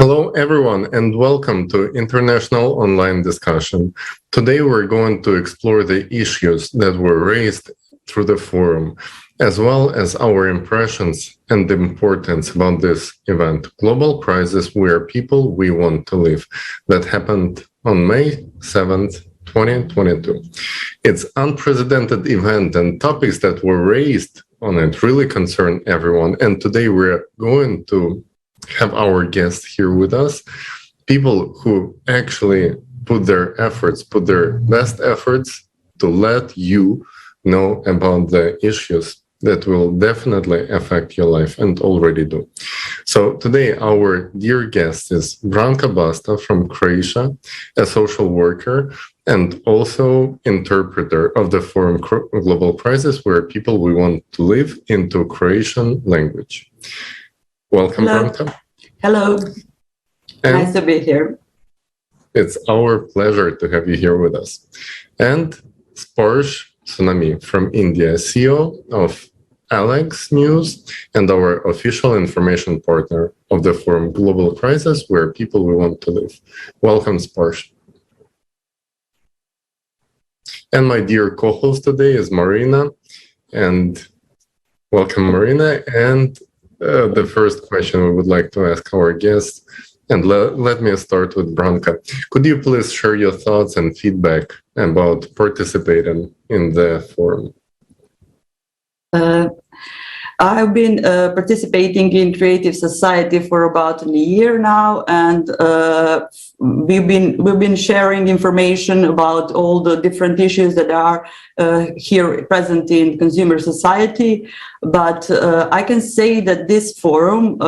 Hello, everyone, and welcome to International Online Discussion. Today, we're going to explore the issues that were raised through the forum, as well as our impressions and the importance about this event, Global Crisis Where People We Want to Live, that happened on May 7th, 2022. It's an unprecedented event, and topics that were raised on it really concern everyone. And today, we're going to have our guests here with us, people who actually put their best efforts to let you know about the issues that will definitely affect your life and already do. So today, our dear guest is Branka Basta from Croatia, a social worker and also interpreter of the forum Global Crisis, Where People We Want to Live, into Croatian language. Welcome, Hello. Branka. Hello. Nice to be here. It's our pleasure to have you here with us. And Sparsh Sumani from India, CEO of ALAGS News and our official information partner of the forum Global Crisis, Where People We Want to Live. Welcome, Sparsh. And my dear co-host today is Marina. And welcome, Marina. And the first question we would like to ask our guests, and let me start with Branka. Could you please share your thoughts and feedback about participating in the forum? I've been participating in Creative Society for about a year now, and we've been sharing information about all the different issues that are here present in consumer society. But I can say that this forum,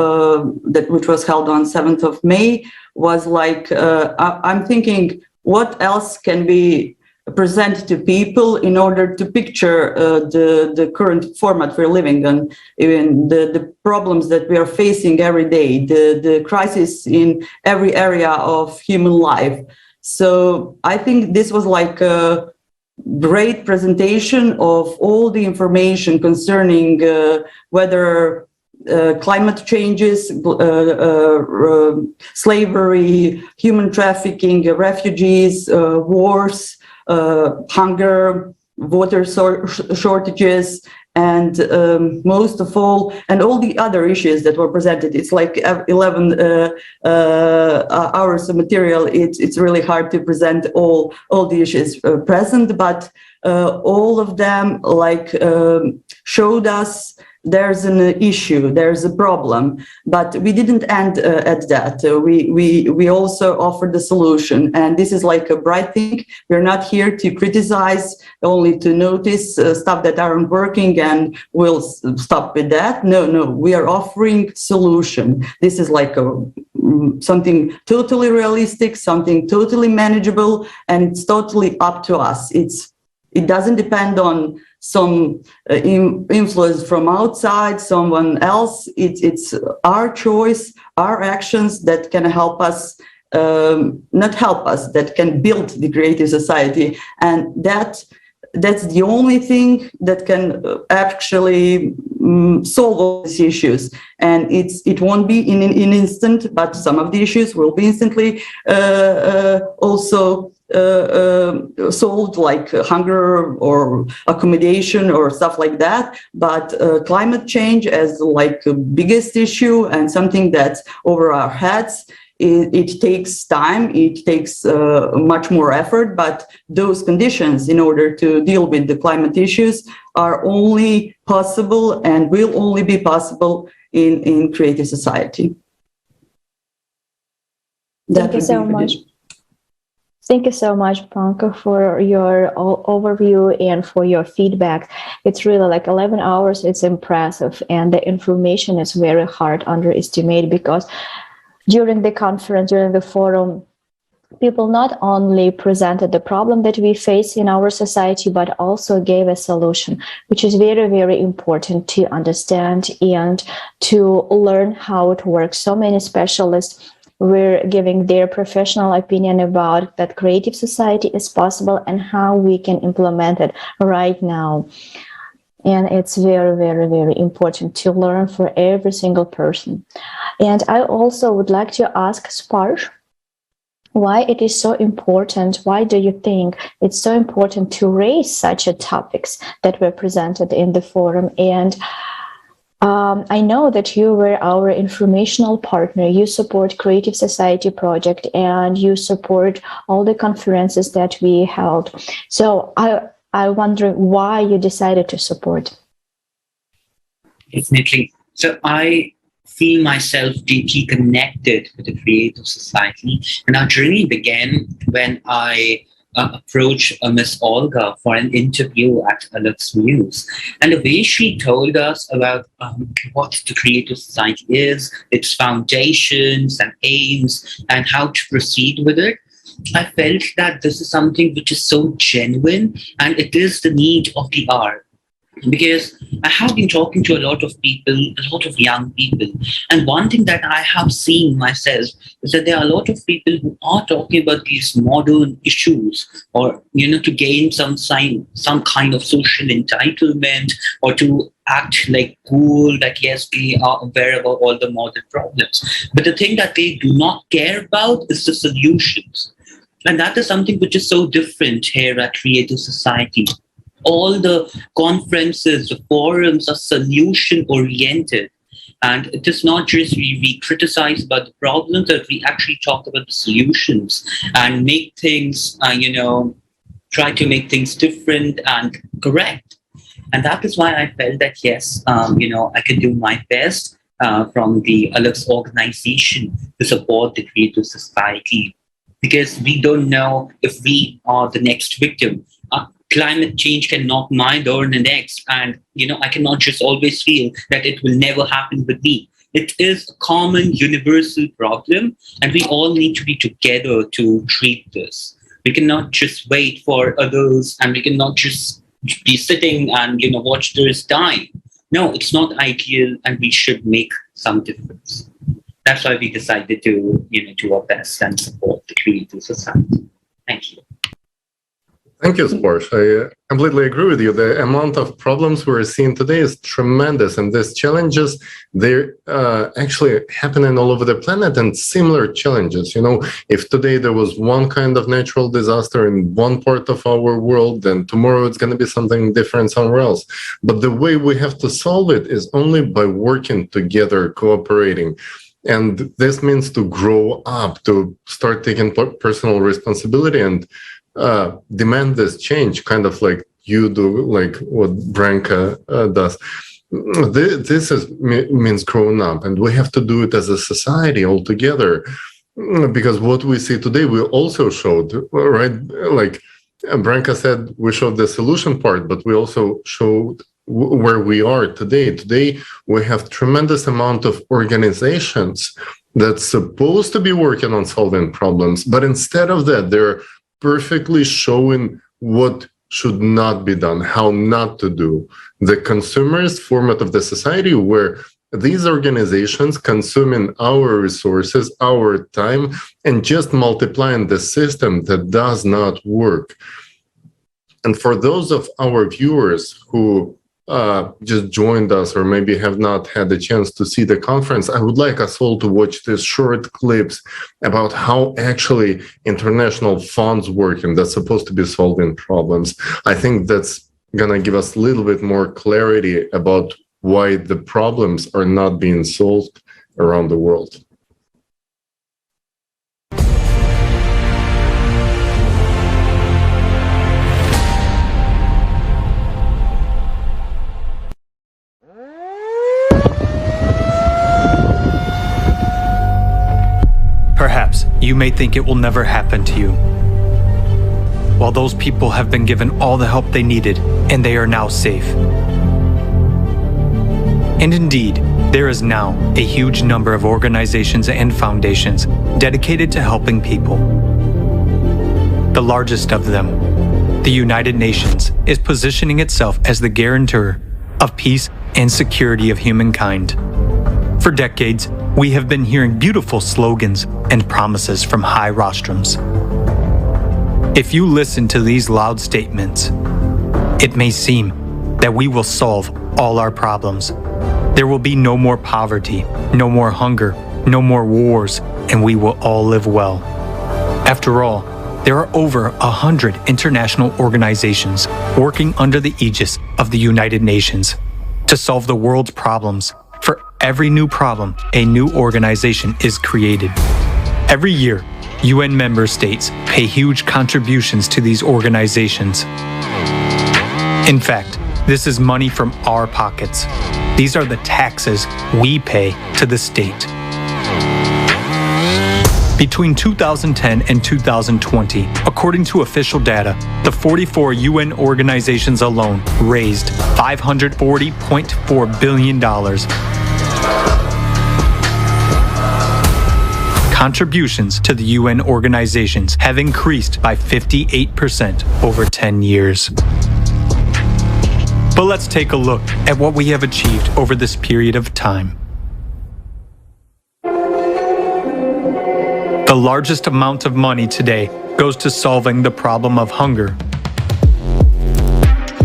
which was held on 7th of May, was like, I'm thinking, what else can be present to people in order to picture the current format we're living in, even the problems that we are facing every day, the crisis in every area of human life. So I think this was like a great presentation of all the information concerning whether climate changes, slavery, human trafficking, refugees, wars, hunger, water shortages, and most of all, and all the other issues that were presented. It's like 11 hours of material. It's really hard to present all the issues present, but all of them showed us there's an issue, there's a problem, but we didn't end at that. We also offered the solution, and this is like a bright thing. We're not here to criticize, only to notice stuff that aren't working, and we'll stop with that. No, we are offering solution. This is like something totally realistic, something totally manageable, and it's totally up to us. It doesn't depend on some influence from outside, someone else. It's our choice, our actions that can help us, not help us, that can build the creative society. And that's the only thing that can actually solve all these issues. And it won't be in an instant, but some of the issues will be instantly also solved, like hunger or accommodation or stuff like that. But climate change as like the biggest issue and something that's over our heads, it takes time, it takes much more effort, but those conditions in order to deal with the climate issues are only possible and will only be possible in creative society. Thank you so much. Thank you so much, Branka, for your overview and for your feedback. It's really like 11 hours. It's impressive. And the information is very hard to underestimate, because during the conference, during the forum, people not only presented the problem that we face in our society, but also gave a solution, which is very, very important to understand and to learn how it works. So many specialists were giving their professional opinion about that creative society is possible and how we can implement it right now. And it's very, very, very important to learn for every single person. And I also would like to ask Sparsh, why it is so important, why do you think it's so important to raise such a topics that were presented in the forum? And I know that you were our informational partner. You support Creative Society Project and you support all the conferences that we held. So I wonder why you decided to support. Definitely. So I feel myself deeply connected with the Creative Society. And our journey began when I approached Miss Olga for an interview at ALAGS News. And the way she told us about what the Creative Society is, its foundations and aims, and how to proceed with it, I felt that this is something which is so genuine, and it is the need of the hour. Because I have been talking to a lot of people, a lot of young people, and one thing that I have seen myself is that there are a lot of people who are talking about these modern issues, or to gain some kind of social entitlement, or to act like cool, that yes, they are aware about all the modern problems. But the thing that they do not care about is the solutions. And that is something which is so different here at Creative Society. All the conferences, the forums are solution-oriented. And it is not just we criticize about the problems, but we actually talk about the solutions and make things, try to make things different and correct. And that is why I felt that, yes, I can do my best from the ALAGS organization to support the Creative Society. Because we don't know if we are the next victim. Climate change can knock my door in the next. And, I cannot just always feel that it will never happen with me. It is a common universal problem, and we all need to be together to treat this. We cannot just wait for others, and we cannot just be sitting and, watch others die. No, it's not ideal, and we should make some difference. That's why we decided to, do our best and support the Creative Society. Thank you. Thank you, Sparsh. I completely agree with you. The amount of problems we're seeing today is tremendous, and these challenges, they're actually happening all over the planet, and similar challenges. If today there was one kind of natural disaster in one part of our world, then tomorrow it's going to be something different somewhere else. But the way we have to solve it is only by working together, cooperating. And this means to grow up, to start taking personal responsibility and demand this change, kind of like you do, like what Branka does. This means growing up, and we have to do it as a society all together. Because what we see today, we also showed, right? Like Branka said, we showed the solution part, but we also showed where we are today. Today, we have tremendous amount of organizations that's supposed to be working on solving problems, but instead of that, they're perfectly showing what should not be done, how not to do. The consumerist format of the society, where these organizations consuming our resources, our time, and just multiplying the system that does not work. And for those of our viewers who just joined us or maybe have not had the chance to see the conference, I would like us all to watch these short clips about how actually international funds work, and that's supposed to be solving problems. I think that's going to give us a little bit more clarity about why the problems are not being solved around the world. Perhaps you may think it will never happen to you, while those people have been given all the help they needed and they are now safe. And indeed, there is now a huge number of organizations and foundations dedicated to helping people. The largest of them, the United Nations, is positioning itself as the guarantor of peace and security of humankind. For decades, we have been hearing beautiful slogans and promises from high rostrums. If you listen to these loud statements, it may seem that we will solve all our problems. There will be no more poverty, no more hunger, no more wars, and we will all live well. After all, there are over 100 international organizations working under the aegis of the United Nations to solve the world's problems. For every new problem, a new organization is created. Every year, UN member states pay huge contributions to these organizations. In fact, this is money from our pockets. These are the taxes we pay to the state. Between 2010 and 2020, according to official data, the 44 UN organizations alone raised $540.4 billion. Contributions to the UN organizations have increased by 58% over 10 years. But let's take a look at what we have achieved over this period of time. The largest amount of money today goes to solving the problem of hunger.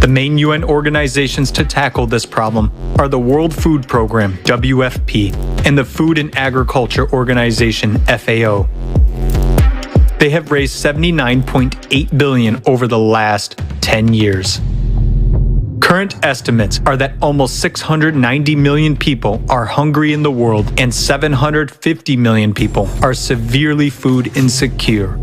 The main UN organizations to tackle this problem are the World Food Program, WFP, and the Food and Agriculture Organization, FAO. They have raised $79.8 billion over the last 10 years. Current estimates are that almost 690 million people are hungry in the world and 750 million people are severely food insecure.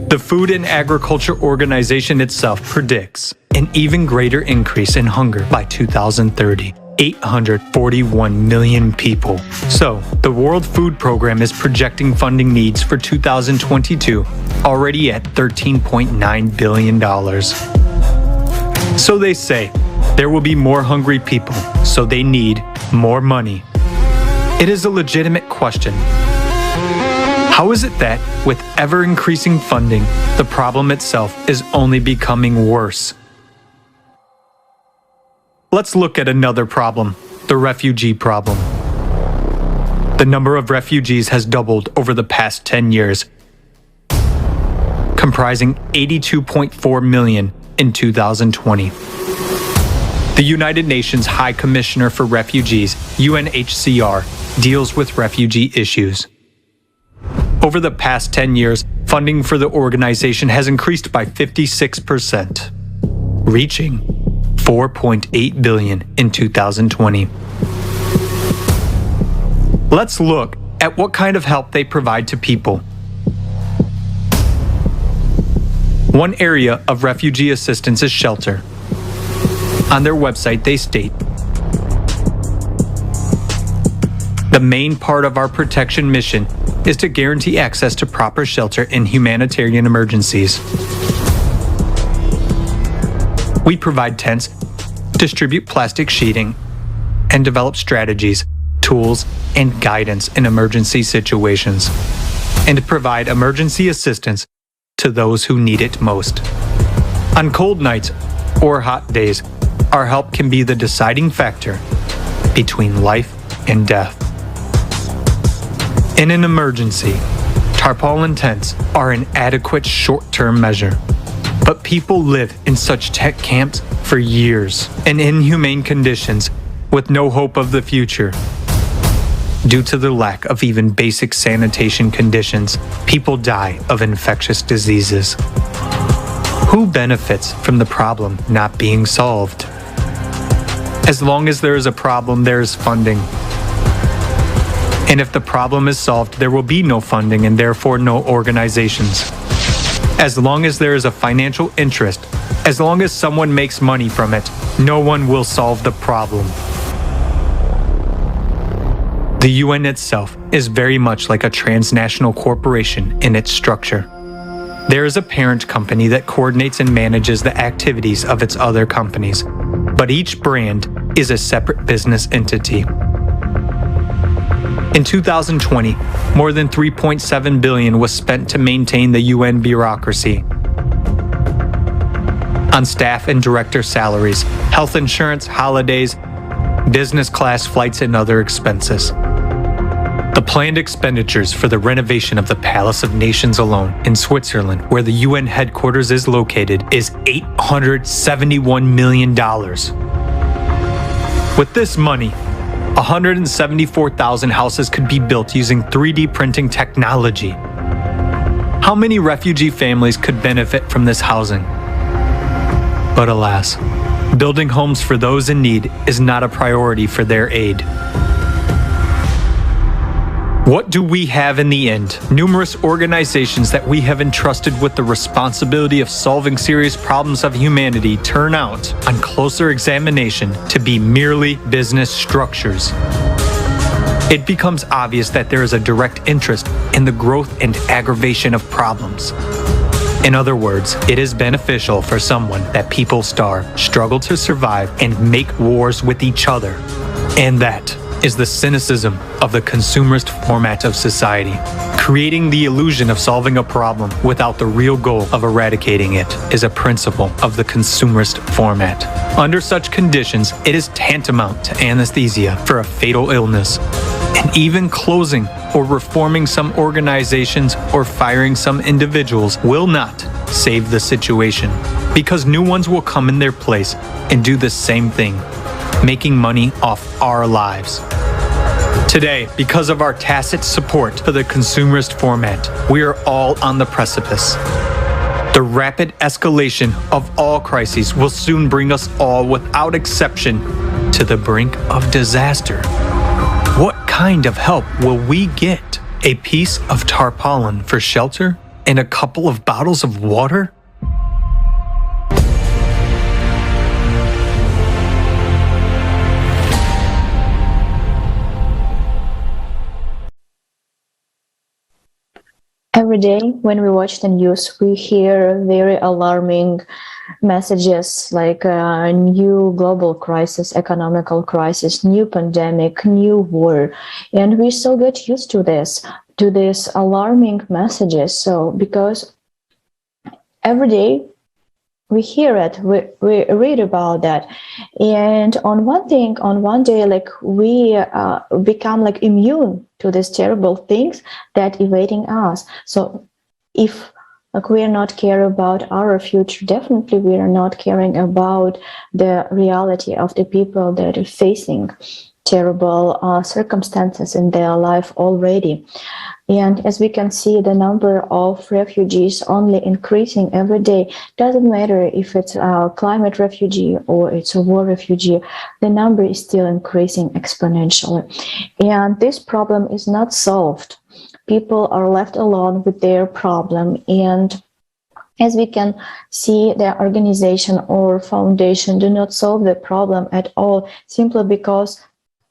The Food and Agriculture Organization itself predicts an even greater increase in hunger by 2030, 841 million people. So, the World Food Program is projecting funding needs for 2022 already at $13.9 billion. So they say, there will be more hungry people, so they need more money. It is a legitimate question. How is it that, with ever-increasing funding, the problem itself is only becoming worse? Let's look at another problem, the refugee problem. The number of refugees has doubled over the past 10 years, comprising 82.4 million in 2020. The United Nations High Commissioner for Refugees, UNHCR, deals with refugee issues. Over the past 10 years, funding for the organization has increased by 56%, reaching $4.8 billion in 2020. Let's look at what kind of help they provide to people. One area of refugee assistance is shelter. On their website, they state, the main part of our protection mission is to guarantee access to proper shelter in humanitarian emergencies. We provide tents, distribute plastic sheeting, and develop strategies, tools, and guidance in emergency situations, and provide emergency assistance to those who need it most. On cold nights or hot days, our help can be the deciding factor between life and death. In an emergency, tarpaulin tents are an adequate short-term measure, but people live in such tent camps for years in inhumane conditions with no hope of the future. Due to the lack of even basic sanitation conditions, people die of infectious diseases. Who benefits from the problem not being solved? As long as there is a problem, there is funding. And if the problem is solved, there will be no funding and therefore no organizations. As long as there is a financial interest, as long as someone makes money from it, no one will solve the problem. The UN itself is very much like a transnational corporation in its structure. There is a parent company that coordinates and manages the activities of its other companies, but each brand is a separate business entity. In 2020, more than $3.7 billion was spent to maintain the UN bureaucracy on staff and director salaries, health insurance, holidays, business class flights, and other expenses. The planned expenditures for the renovation of the Palace of Nations alone in Switzerland, where the UN headquarters is located, is $871 million. With this money, 174,000 houses could be built using 3D printing technology. How many refugee families could benefit from this housing? But alas, building homes for those in need is not a priority for their aid. What do we have in the end? Numerous organizations that we have entrusted with the responsibility of solving serious problems of humanity turn out, on closer examination, to be merely business structures. It becomes obvious that there is a direct interest in the growth and aggravation of problems. In other words, it is beneficial for someone that people starve, struggle to survive, and make wars with each other. And that is the cynicism of the consumerist format of society, creating the illusion of solving a problem without the real goal of eradicating it is a principle of the consumerist format. Under such conditions, it is tantamount to anesthesia for a fatal illness. And even closing or reforming some organizations or firing some individuals will not save the situation, because new ones will come in their place and do the same thing, making money off our lives. Today, because of our tacit support for the consumerist format, we are all on the precipice. The rapid escalation of all crises will soon bring us all, without exception, to the brink of disaster. What kind of help will we get? A piece of tarpaulin for shelter and a couple of bottles of water? Every day when we watch the news, we hear very alarming messages like new global crisis, economical crisis, new pandemic, new war. And we still get used to these alarming messages. So because every day we hear it, we read about that. And on one day, like we become like immune to these terrible things that evading us. So if like we are not care about our future, definitely we are not caring about the reality of the people that are facing terrible circumstances in their life already. And as we can see, the number of refugees only increasing every day. Doesn't matter if it's a climate refugee or it's a war refugee, the number is still increasing exponentially. And this problem is not solved. People are left alone with their problem. And as we can see, the organization or foundation do not solve the problem at all, simply because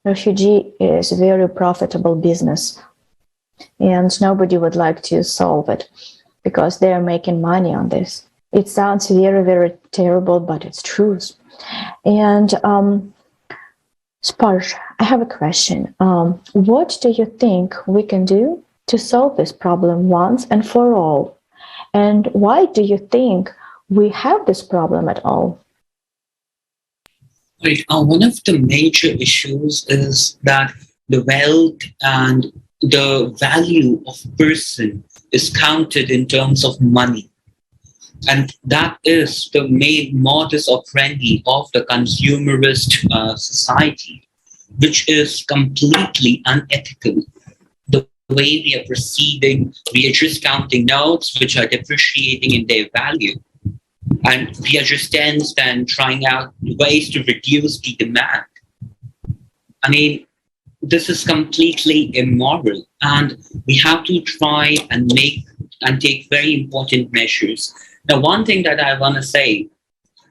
refugee is a very profitable business. And nobody would like to solve it because they are making money on this. It sounds very, very terrible, but it's true. And Sparsh, I have a question. What do you think we can do to solve this problem once and for all? And why do you think we have this problem at all? Right. One of the major issues is that the wealth and the value of person is counted in terms of money. And that is the main modus operandi of the consumerist society, which is completely unethical. The way we are proceeding, we are just counting notes which are depreciating in their value. And we are just then trying out ways to reduce the demand. I mean, this is completely immoral, and we have to try and take very important measures. Now, one thing that I want to say,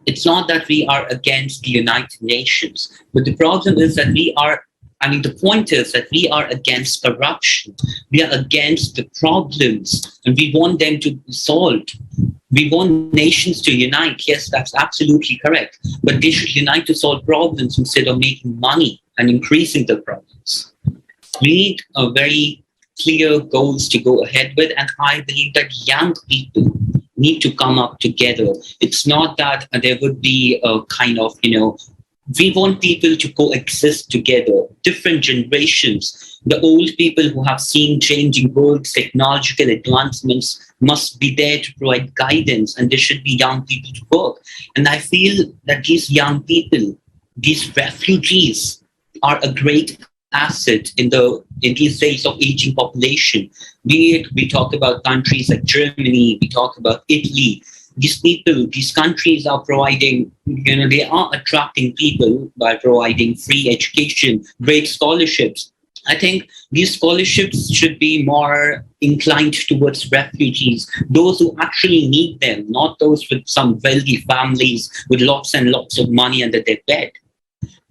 it's not that we are against the United Nations, but the problem is that the point is that we are against corruption. We are against the problems, and we want them to be solved. We want nations to unite. Yes, that's absolutely correct. But they should unite to solve problems instead of making money and increasing the problems. We need a very clear goals to go ahead with. And I believe that young people need to come up together. It's not that there would be a kind of, we want people to coexist together, different generations. The old people who have seen changing worlds, technological advancements must be there to provide guidance, and there should be young people to work. And I feel that these young people these refugees are a great asset in these days of aging population. Be it we talk about countries like Germany, we talk about Italy. These people, these countries are providing, they are attracting people by providing free education, great scholarships. I think these scholarships should be more inclined towards refugees, those who actually need them, not those with some wealthy families with lots and lots of money under their bed.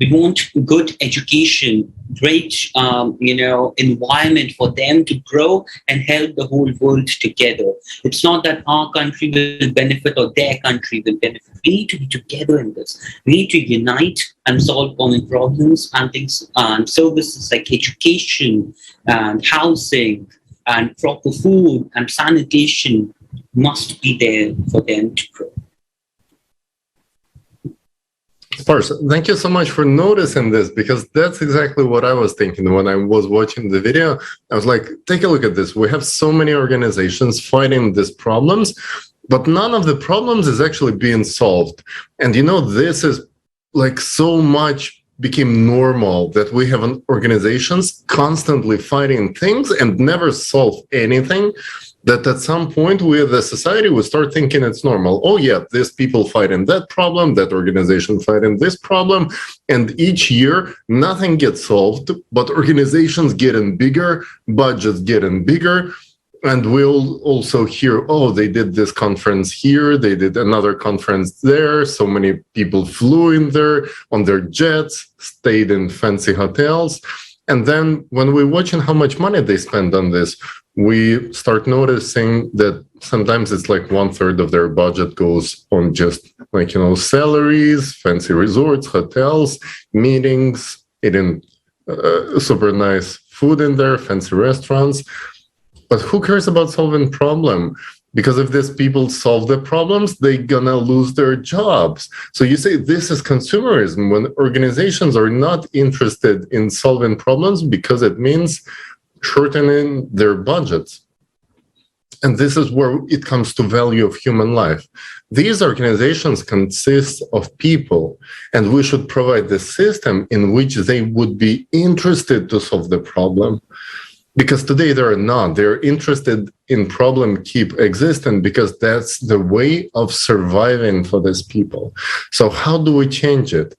We want good education, great, environment for them to grow and help the whole world together. It's not that our country will benefit or their country will benefit. We need to be together in this. We need to unite and solve common problems, and things and services like education and housing and proper food and sanitation must be there for them to grow. Sparsh, thank you so much for noticing this, because that's exactly what I was thinking when I was watching the video. I was like, take a look at this. We have so many organizations fighting these problems, but none of the problems is actually being solved. And this is like so much became normal that we have organizations constantly fighting things and never solve anything, that at some point we as a society will start thinking it's normal. Oh yeah, these people fighting that problem, that organization fighting this problem. And each year, nothing gets solved, but organizations getting bigger, budgets getting bigger. And we'll also hear, oh, they did this conference here, they did another conference there, so many people flew in there on their jets, stayed in fancy hotels. And then when we're watching how much money they spend on this, we start noticing that sometimes it's like 1/3 of their budget goes on just salaries, fancy resorts, hotels, meetings, eating super nice food in there, fancy restaurants. But who cares about solving problem? Because if these people solve the problems, they're gonna lose their jobs. So you say this is consumerism when organizations are not interested in solving problems because it means shortening their budgets. And this is where it comes to value of human life. These organizations consist of people, and we should provide the system in which they would be interested to solve the problem. Because today they're not. They're interested in problem keep existing because that's the way of surviving for these people. So how do we change it?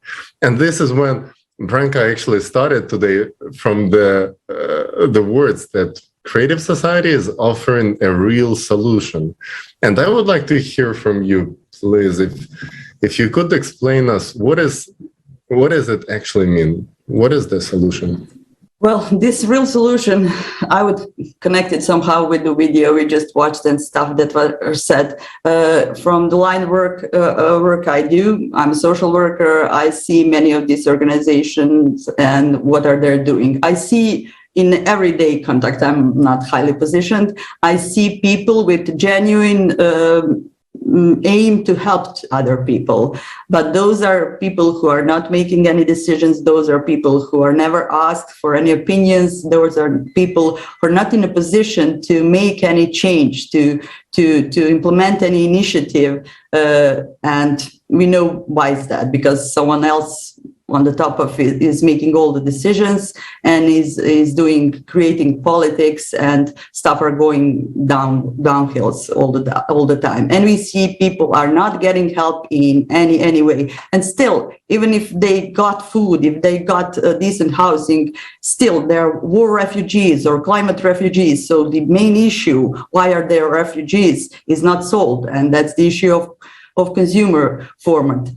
And this is when Branka actually started today from the words that creative society is offering a real solution. And I would like to hear from you, please, if you could explain us what does it actually mean? What is the solution? Well, this real solution, I would connect it somehow with the video we just watched and stuff that was said. From the line work I do, I'm a social worker. I see many of these organizations and what are they doing. I see in everyday contact, I'm not highly positioned. I see people with genuine aim to help other people. But those are people who are not making any decisions. Those are people who are never asked for any opinions. Those are people who are not in a position to make any change, to implement any initiative. And we know why is that, because someone else on the top of it is making all the decisions and is creating politics, and stuff are going downhills all the time. And we see people are not getting help in any way. And still, even if they got food, if they got decent housing, still they're war refugees or climate refugees. So the main issue, why are they refugees, is not solved. And that's the issue of consumer format.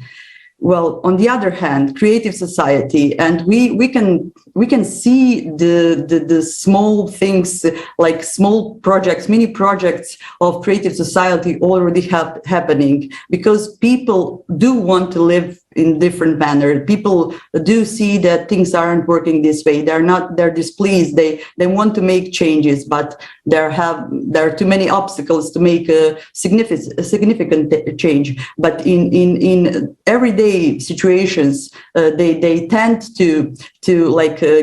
Well, on the other hand, creative society, and we can see the small things like small projects, mini projects of creative society already happening, because people do want to live in different manner. People do see that things aren't working this way. They're displeased. They want to make changes, but there are too many obstacles to make a significant change. But in everyday situations, they tend to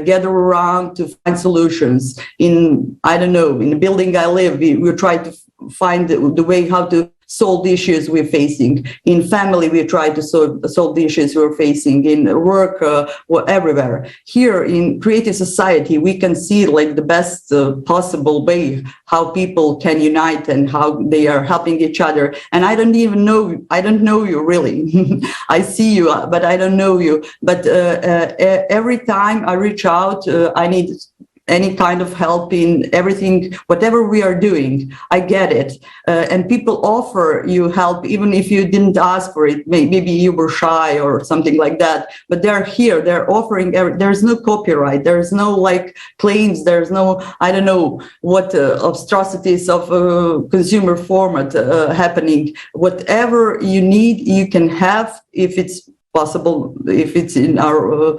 gather around to find solutions. In the building I live, we try to find the way how to solve the issues we're facing. In family, we try to solve the issues we're facing. In work, everywhere. Here in creative society, we can see like the best possible way how people can unite and how they are helping each other. And I don't know you really. I see you, but I don't know you. But every time I reach out, I need any kind of help in everything, whatever we are doing, I get it. And people offer you help, even if you didn't ask for it. Maybe you were shy or something like that, but they're here, they're offering, there's no copyright, there's no like claims, there's no, I don't know what obstructities of consumer format happening. Whatever you need, you can have if it's possible, if it's in our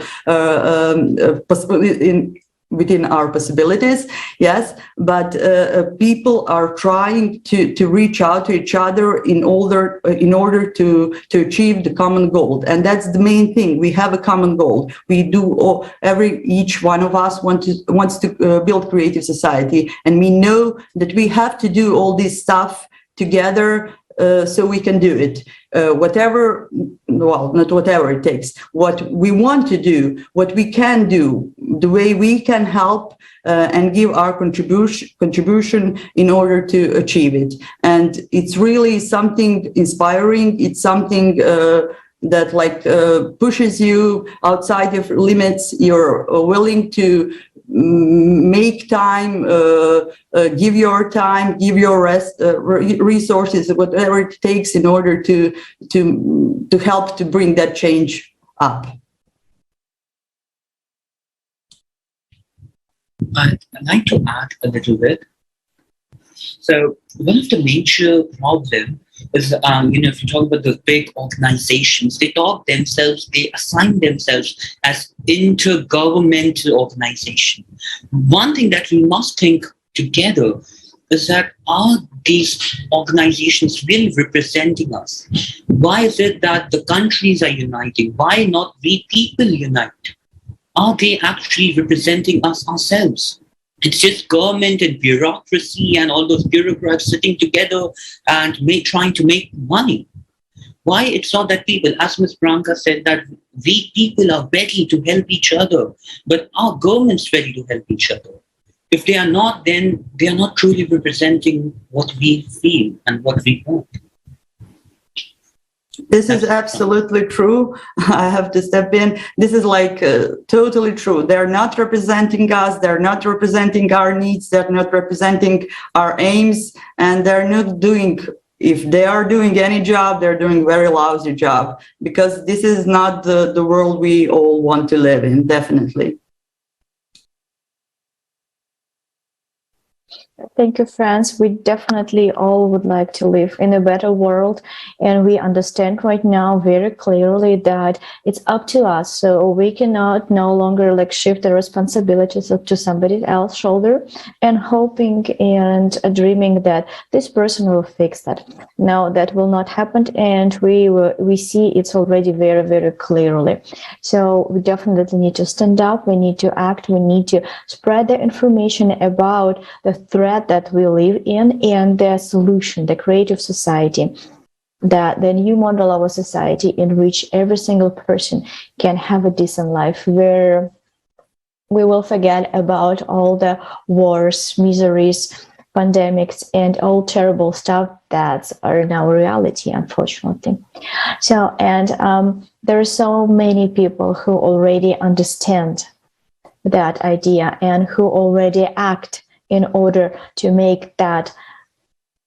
within our possibilities, yes, but people are trying to reach out to each other in order to achieve the common goal, and that's the main thing. We have a common goal. We do each one of us wants to build creative society, and we know that we have to do all this stuff together. So we can do it, not whatever it takes, what we want to do, what we can do, the way we can help and give our contribution in order to achieve it. And it's really something inspiring. It's something that pushes you outside your limits. You're willing to make time, give your time, give your resources, whatever it takes in order to help to bring that change up. I'd like to add a little bit. So one of the major problems is, if you talk about the big organizations, they assign themselves as intergovernmental organization. One thing that we must think together is that, are these organizations really representing us? Why is it that the countries are uniting? Why not we people unite? Are they actually representing us ourselves? It's just government and bureaucracy and all those bureaucrats sitting together and trying to make money. Why it's not that people, as Ms. Branka said, that we people are ready to help each other, but our government's ready to help each other. If they are not, then they are not truly representing what we feel and what we want. This is absolutely true. I have to step in. This is totally true. They're not representing us. They're not representing our needs. They're not representing our aims. And they're not doing, if they are doing any job, they're doing a very lousy job, because this is not the world we all want to live in, definitely. Thank you, friends. We definitely all would like to live in a better world. And we understand right now very clearly that it's up to us. So we cannot no longer shift the responsibilities to somebody else's shoulder and hoping and dreaming that this person will fix that. No, that will not happen. And we see it's already very, very clearly. So we definitely need to stand up. We need to act. We need to spread the information about the threat that we live in and the solution, the creative society, that the new model of a society in which every single person can have a decent life, where we will forget about all the wars, miseries, pandemics, and all terrible stuff that are now reality, unfortunately. So, and there are so many people who already understand that idea and who already act in order to make that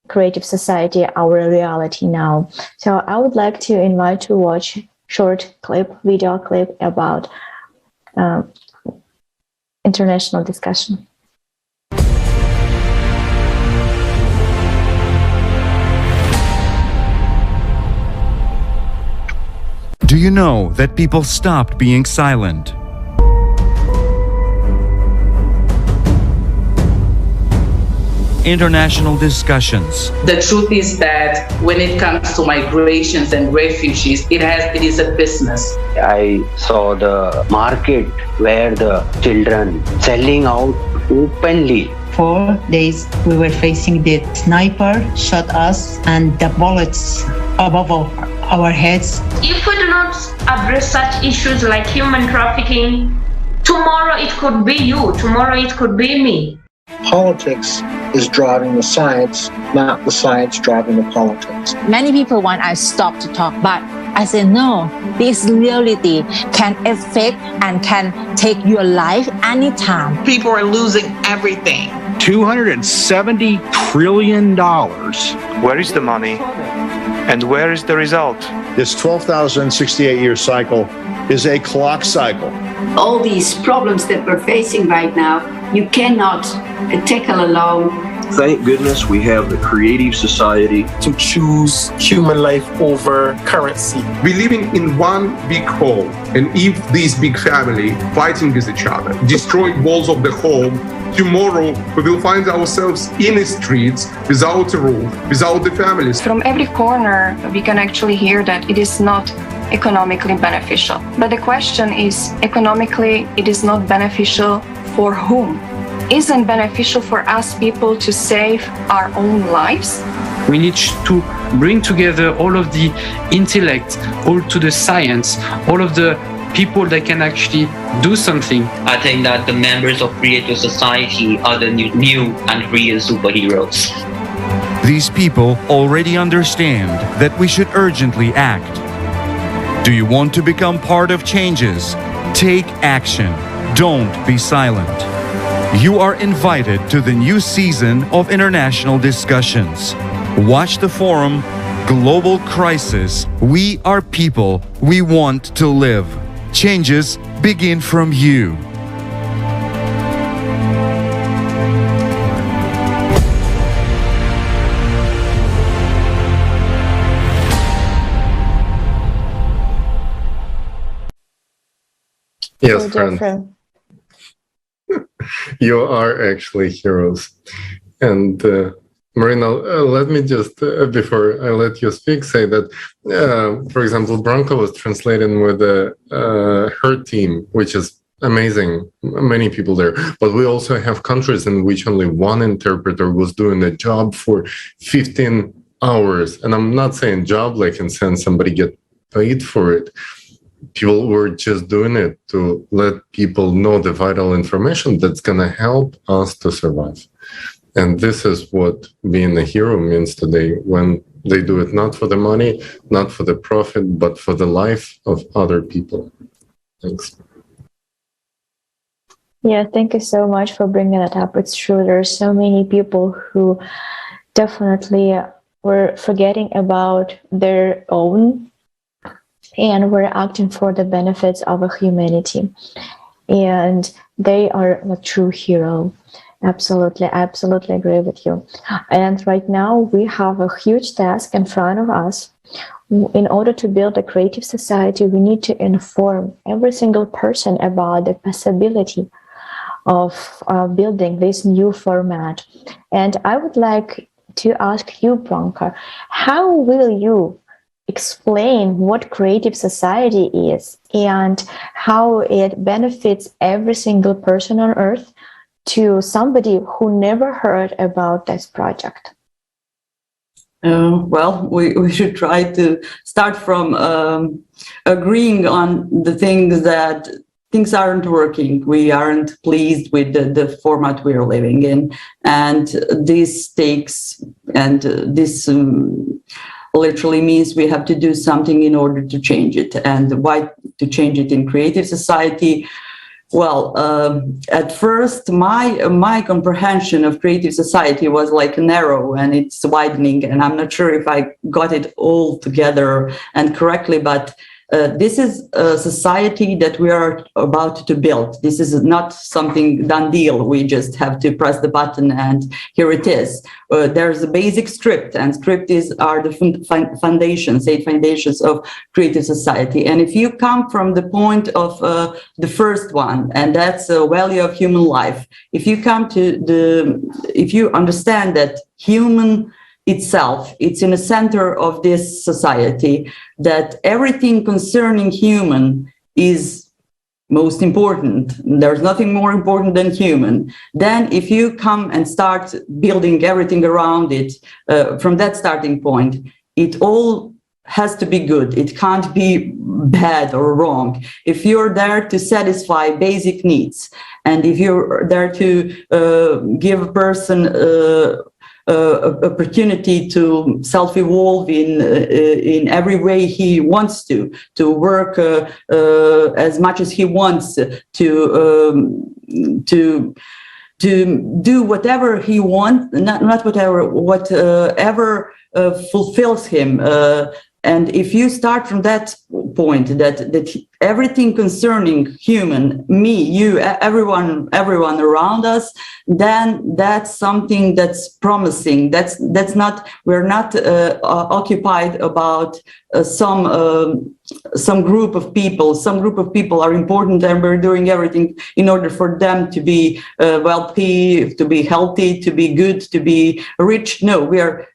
creative society our reality now. So I would like to invite to watch short video clip about international discussion. Do you know that people stopped being silent? International discussions. The truth is that when it comes to migrations and refugees, it is a business. I saw the market where the children selling out openly 4 days we were facing the sniper shot us and the bullets above our heads. If we do not address such issues like human trafficking, tomorrow it could be you, tomorrow it could be me. Politics is driving the science, not the science driving the politics. Many people want I stop to talk, but I say no, this reality can affect and can take your life anytime. People are losing everything. $270 trillion. Where is the money? And where is the result? This 12,068-year cycle is a clock cycle. All these problems that we're facing right now, you cannot tackle alone. Thank goodness we have the creative society to choose human life over currency. We're living in one big home, and if this big family fighting with each other, destroying walls of the home, tomorrow we will find ourselves in the streets without a roof, without the families. From every corner, we can actually hear that it is not economically beneficial. But the question is, economically, it is not beneficial for whom? Isn't beneficial for us people to save our own lives? We need to bring together all of the intellect, all to the science, all of the people that can actually do something. I think that the members of creative society are the new and real superheroes. These people already understand that we should urgently act. Do you want to become part of changes? Take action. Don't be silent. You are invited to the new season of international discussions. Watch the forum, Global Crisis. We are people. We want to live. Changes begin from you. Yes, friends. You are actually heroes. And Marina, let me just, before I let you speak, say that, for example, Branka was translating with her team, which is amazing, many people there. But we also have countries in which only one interpreter was doing the job for 15 hours. And I'm not saying job like in sense somebody get paid for it. People were just doing it to let people know the vital information that's going to help us to survive. And this is what being a hero means today, when they do it not for the money, not for the profit, but for the life of other people. Thanks. Yeah, thank you so much for bringing that up. It's true, there are so many people who definitely were forgetting about their own and were acting for the benefits of a humanity. And they are a true hero. Absolutely, I absolutely agree with you. And right now we have a huge task in front of us. In order to build a creative society, we need to inform every single person about the possibility of building this new format. And I would like to ask you, Branka, how will you explain what creative society is and how it benefits every single person on earth to somebody who never heard about this project? Well, we should try to start from agreeing on the things that things aren't working. We aren't pleased with the format we're living in. And this takes, and this literally means we have to do something in order to change it. And why to change it in creative society? Well, at first, my comprehension of creative society was like narrow, and it's widening, and I'm not sure if I got it all together and correctly, but this is a society that we are about to build. This is not something done deal. We just have to press the button and here it is. There's a basic script, and script are the foundations, 8 foundations of creative society. And if you come from the point of the first one, and that's the value of human life, if you come to if you understand that human itself, it's in the center of this society, that everything concerning human is most important. There's nothing more important than human. Then if you come and start building everything around it, from that starting point, it all has to be good. It can't be bad or wrong. If you're there to satisfy basic needs, and if you're there to give a person opportunity to self-evolve in every way he wants to work as much as he wants, to do whatever he wants, not whatever, whatever fulfills him. And if you start from that point, that everything concerning human, me, you, everyone around us, then that's something that's promising. That's not, we're not occupied about some group of people. Some group of people are important, and we're doing everything in order for them to be wealthy, to be healthy, to be good, to be rich. No, we are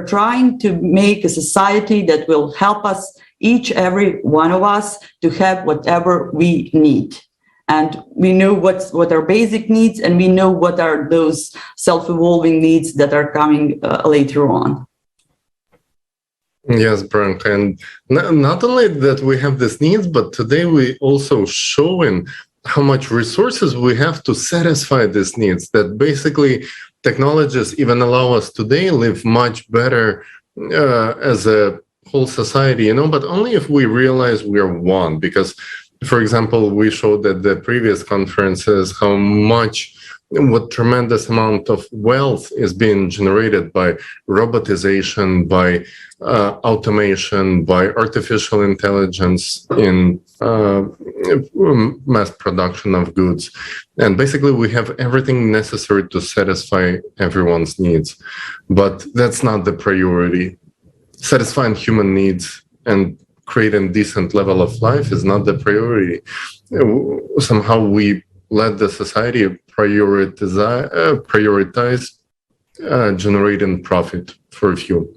trying to make a society that will help us, every one of us, to have whatever we need. And we know what are basic needs, and we know what are those self-evolving needs that are coming later on. Yes, Branka, and not only that we have these needs, but today we also showing how much resources we have to satisfy these needs, that basically technologies even allow us today live much better as a whole society, but only if we realize we are one. Because, for example, we showed at the previous conferences what tremendous amount of wealth is being generated by robotization, by automation, by artificial intelligence in mass production of goods. And basically we have everything necessary to satisfy everyone's needs. But that's not the priority. Satisfying human needs and creating decent level of life is not the priority. Somehow we let the society prioritize generating profit for a few.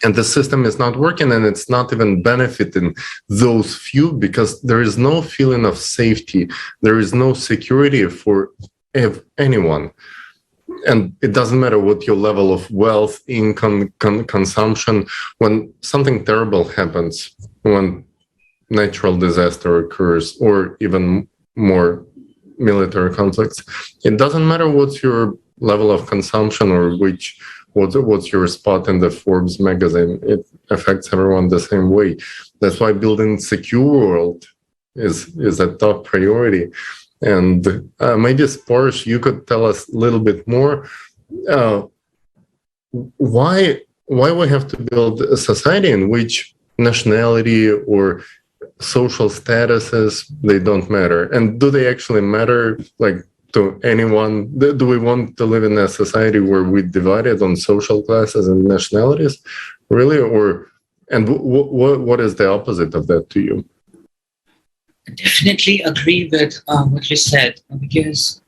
And the system is not working, and it's not even benefiting those few, because there is no feeling of safety. There is no security for anyone. And it doesn't matter what your level of wealth, income, consumption, when something terrible happens, when natural disaster occurs, or even more military conflicts, it doesn't matter what's your level of consumption or what's your spot in the Forbes magazine. It affects everyone the same way. That's why building secure world is a top priority. And maybe Sparsh, you could tell us a little bit more why we have to build a society in which nationality or social statuses, they don't matter. And do they actually matter, like, to anyone? Do we want to live in a society where we divided on social classes and nationalities, really? And what is the opposite of that to you? I definitely agree with what you said, because,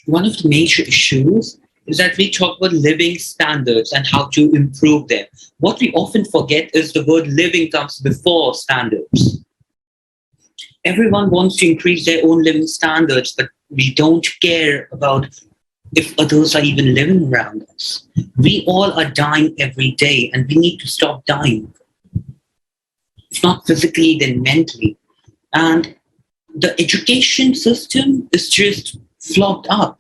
one of the major issues is that we talk about living standards and how to improve them. What we often forget is the word living comes before standards. Everyone wants to increase their own living standards, but we don't care about if others are even living around us. We all are dying every day, and we need to stop dying. If not physically, then mentally. And the education system is just flopped up.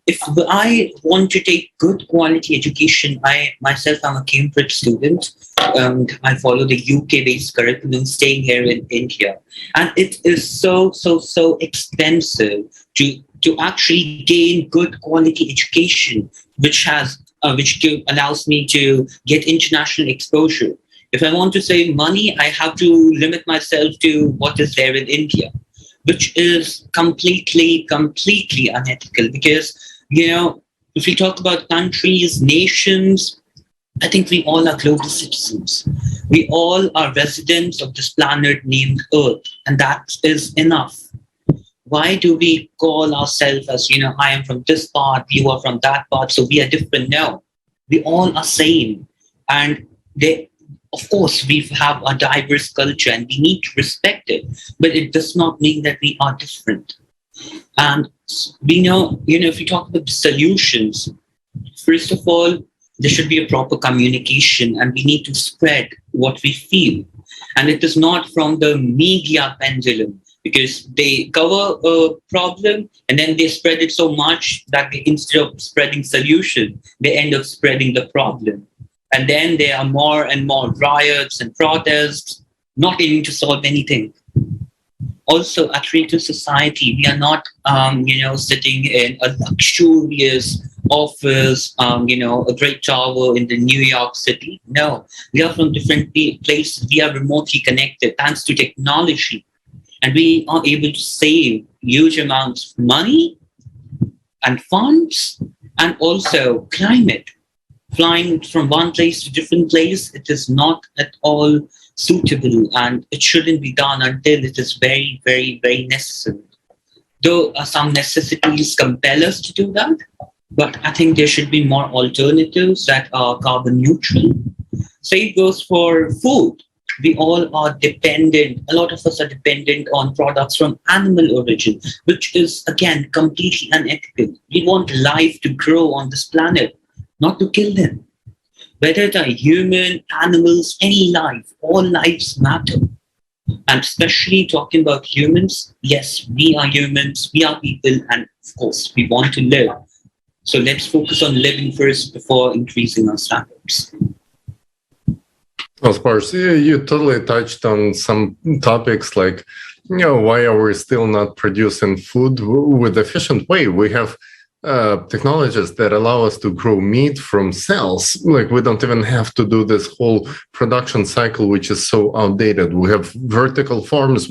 If I want to take good quality education, I myself am a Cambridge student, and I follow the UK-based curriculum, staying here in India. And it is so expensive to actually gain good quality education, which allows me to get international exposure. If I want to save money, I have to limit myself to what is there in India, which is completely unethical. Because, if we talk about countries, nations, I think we all are global citizens. We all are residents of this planet named Earth, and that is enough. Why do we call ourselves as, I am from this part, you are from that part, so we are different? No, we all are same. And of course, we have a diverse culture and we need to respect it, but it does not mean that we are different. And we know, if we talk about the solutions, first of all, there should be a proper communication and we need to spread what we feel. And it is not from the media pendulum, because they cover a problem and then they spread it so much that instead of spreading solution, they end up spreading the problem. And then there are more and more riots and protests, not aiming to solve anything. Also, a creative society, we are not, sitting in a luxurious office, a great tower in the New York City. No, we are from different places. We are remotely connected thanks to technology. And we are able to save huge amounts of money and funds, and also climate. Flying from one place to different place, it is not at all suitable, and it shouldn't be done until it is very, very, very necessary. Though some necessities compel us to do that, but I think there should be more alternatives that are carbon neutral. Same goes for food. We all are dependent, a lot of us are dependent on products from animal origin, which is, again, completely unethical. We want life to grow on this planet, not to kill them. Whether they are human, animals, any life, all lives matter. And especially talking about humans, yes, we are humans, we are people, and of course, we want to live. So let's focus on living first before increasing our standards. Well, Sparsh, you totally touched on some topics like, why are we still not producing food with efficient way? We have technologies that allow us to grow meat from cells. Like, we don't even have to do this whole production cycle, which is so outdated. We have vertical farms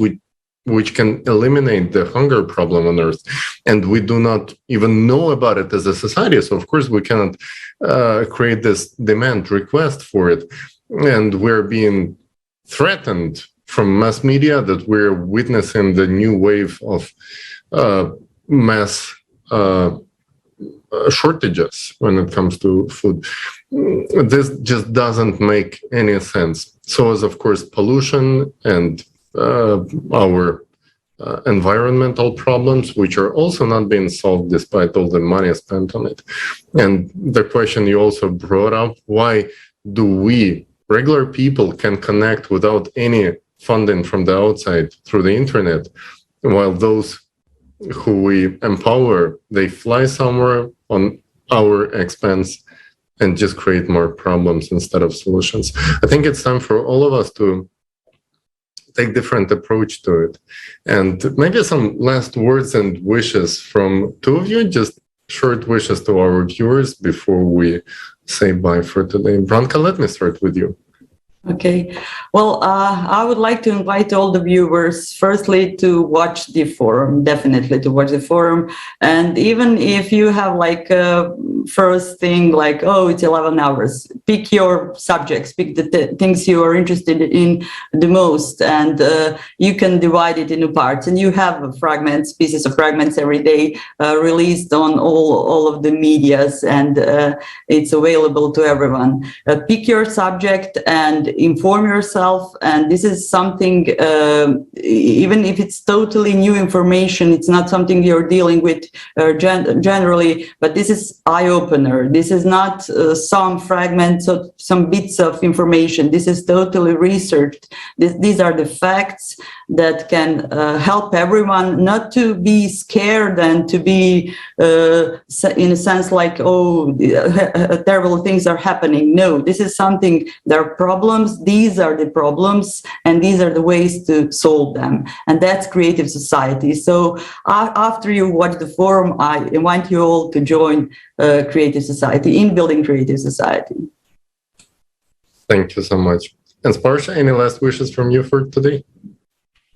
which can eliminate the hunger problem on Earth, and we do not even know about it as a society. So of course we cannot create this demand request for it, and we're being threatened from mass media that we're witnessing the new wave of mass shortages when it comes to food. This just doesn't make any sense. So as of course pollution and our environmental problems, which are also not being solved despite all the money spent on it. And the question you also brought up, why do we, regular people, can connect without any funding from the outside through the internet, while those who we empower, they fly somewhere on our expense and just create more problems instead of solutions. I think it's time for all of us to take different approach to it. And maybe some last words and wishes from two of you, just short wishes to our viewers before we say bye for today. Branka, let me start with you. Okay. Well, I would like to invite all the viewers, firstly, to watch the forum, definitely to watch the forum. And even if you have like a first thing like, oh, it's 11 hours, pick your subjects, pick the things you are interested in the most, and you can divide it into parts. And you have fragments, pieces of fragments every day released on all of the medias, and it's available to everyone. Pick your subject and inform yourself, and this is something, even if it's totally new information, it's not something you're dealing with generally, but this is eye-opener. This is not some fragments of some bits of information. This is totally researched. These are the facts that can help everyone not to be scared and to be in a sense like, oh, terrible things are happening. No, this is something, there are problems, these are the problems, and these are the ways to solve them. And that's creative society. So after you watch the forum, I invite you all to join creative society, in building creative society. Thank you so much. And Sparsh, any last wishes from you for today?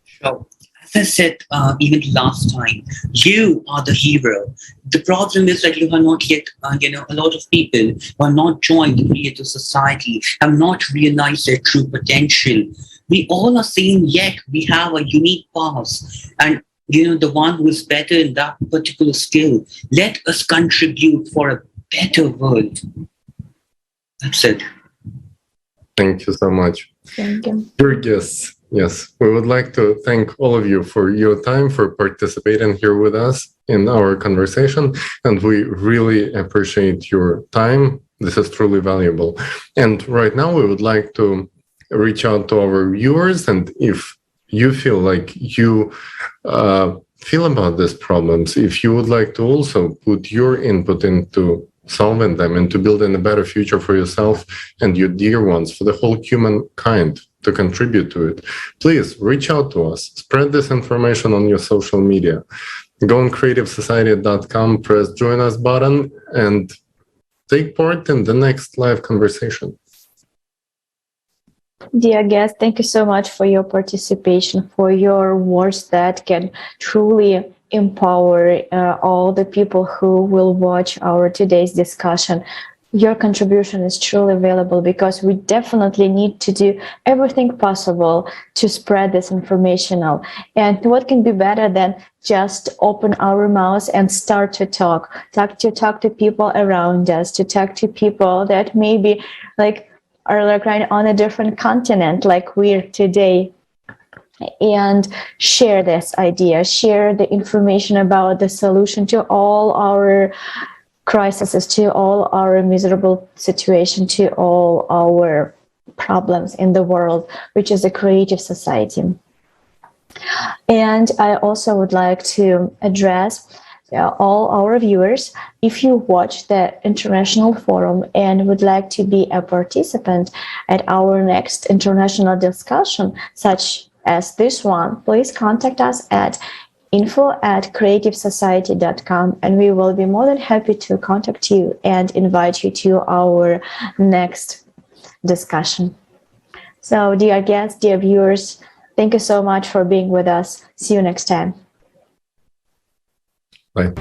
Sure. As I said even last time, you are the hero. The problem is that you are not yet, a lot of people who are not joined the creative society, have not realized their true potential. We all are saying, yet we have a unique past. And, the one who is better in that particular skill, let us contribute for a better world. That's it. Thank you so much. Thank you. Dear guests, yes, we would like to thank all of you for your time, for participating here with us in our conversation, and we really appreciate your time. This is truly valuable. And right now we would like to reach out to our viewers, and if you feel like you feel about these problems, if you would like to also put your input into solving them and to building a better future for yourself and your dear ones, for the whole humankind to contribute to it, please reach out to us. Spread this information on your social media. Go on creativesociety.com, press join us button, and take part in the next live conversation. Dear guest, thank you so much for your participation, for your words that can truly empower all the people who will watch our today's discussion. Your contribution is truly valuable because we definitely need to do everything possible to spread this information out. And what can be better than just open our mouths and start to talk to people around us, to talk to people that maybe are right on a different continent like we're today, and share this idea, share the information about the solution to all our crises, to all our miserable situation, to all our problems in the world, which is a creative society. And I also would like to address all our viewers. If you watch the international forum and would like to be a participant at our next international discussion, such as this one, please contact us at info@creativesociety.com, and we will be more than happy to contact you and invite you to our next discussion. So, dear guests, dear viewers, thank you so much for being with us. See you next time. Bye.